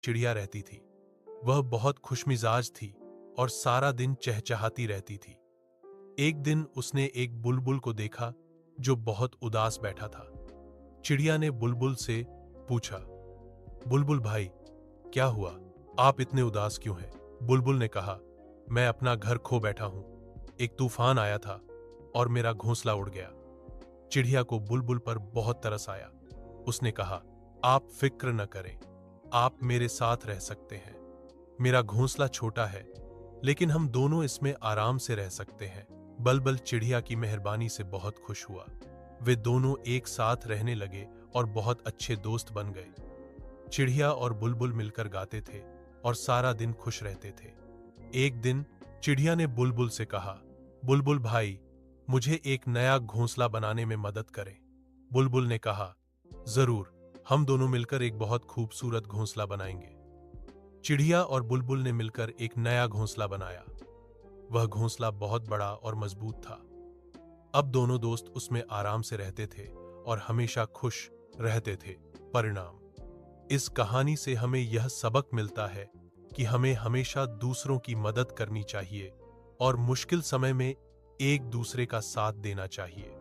चिड़िया रहती थी। वह बहुत खुशमिजाज थी और सारा दिन चहचहाती रहती थी। एक दिन उसने एक बुलबुल को देखा जो बहुत उदास बैठा था। चिड़िया ने बुलबुल से पूछा, बुलबुल भाई, क्या हुआ? आप इतने उदास क्यों हैं? बुलबुल ने कहा, मैं अपना घर खो बैठा हूं। एक तूफान आया था और मेरा घोंसला उड़ गया। चिड़िया को बुलबुल पर बहुत तरस आया। उसने कहा, आप फिक्र न करें, आप मेरे साथ रह सकते हैं। मेरा घोंसला छोटा है, लेकिन हम दोनों इसमें आराम से रह सकते हैं। बुलबुल चिड़िया की मेहरबानी से बहुत खुश हुआ। वे दोनों एक साथ रहने लगे और बहुत अच्छे दोस्त बन गए। चिड़िया और बुलबुल मिलकर गाते थे और सारा दिन खुश रहते थे। एक दिन चिड़िया ने बुलबुल से कहा, बुलबुल भाई, मुझे एक नया घोंसला बनाने में मदद करें। बुलबुल ने कहा, जरूर, हम दोनों मिलकर एक बहुत खूबसूरत घोंसला बनाएंगे। चिड़िया और बुलबुल ने मिलकर एक नया घोंसला बनाया। वह घोंसला बहुत बड़ा और मजबूत था। अब दोनों दोस्त उसमें आराम से रहते थे और हमेशा खुश रहते थे। परिणाम, इस कहानी से हमें यह सबक मिलता है कि हमें हमेशा दूसरों की मदद करनी चाहिए और मुश्किल समय में एक दूसरे का साथ देना चाहिए।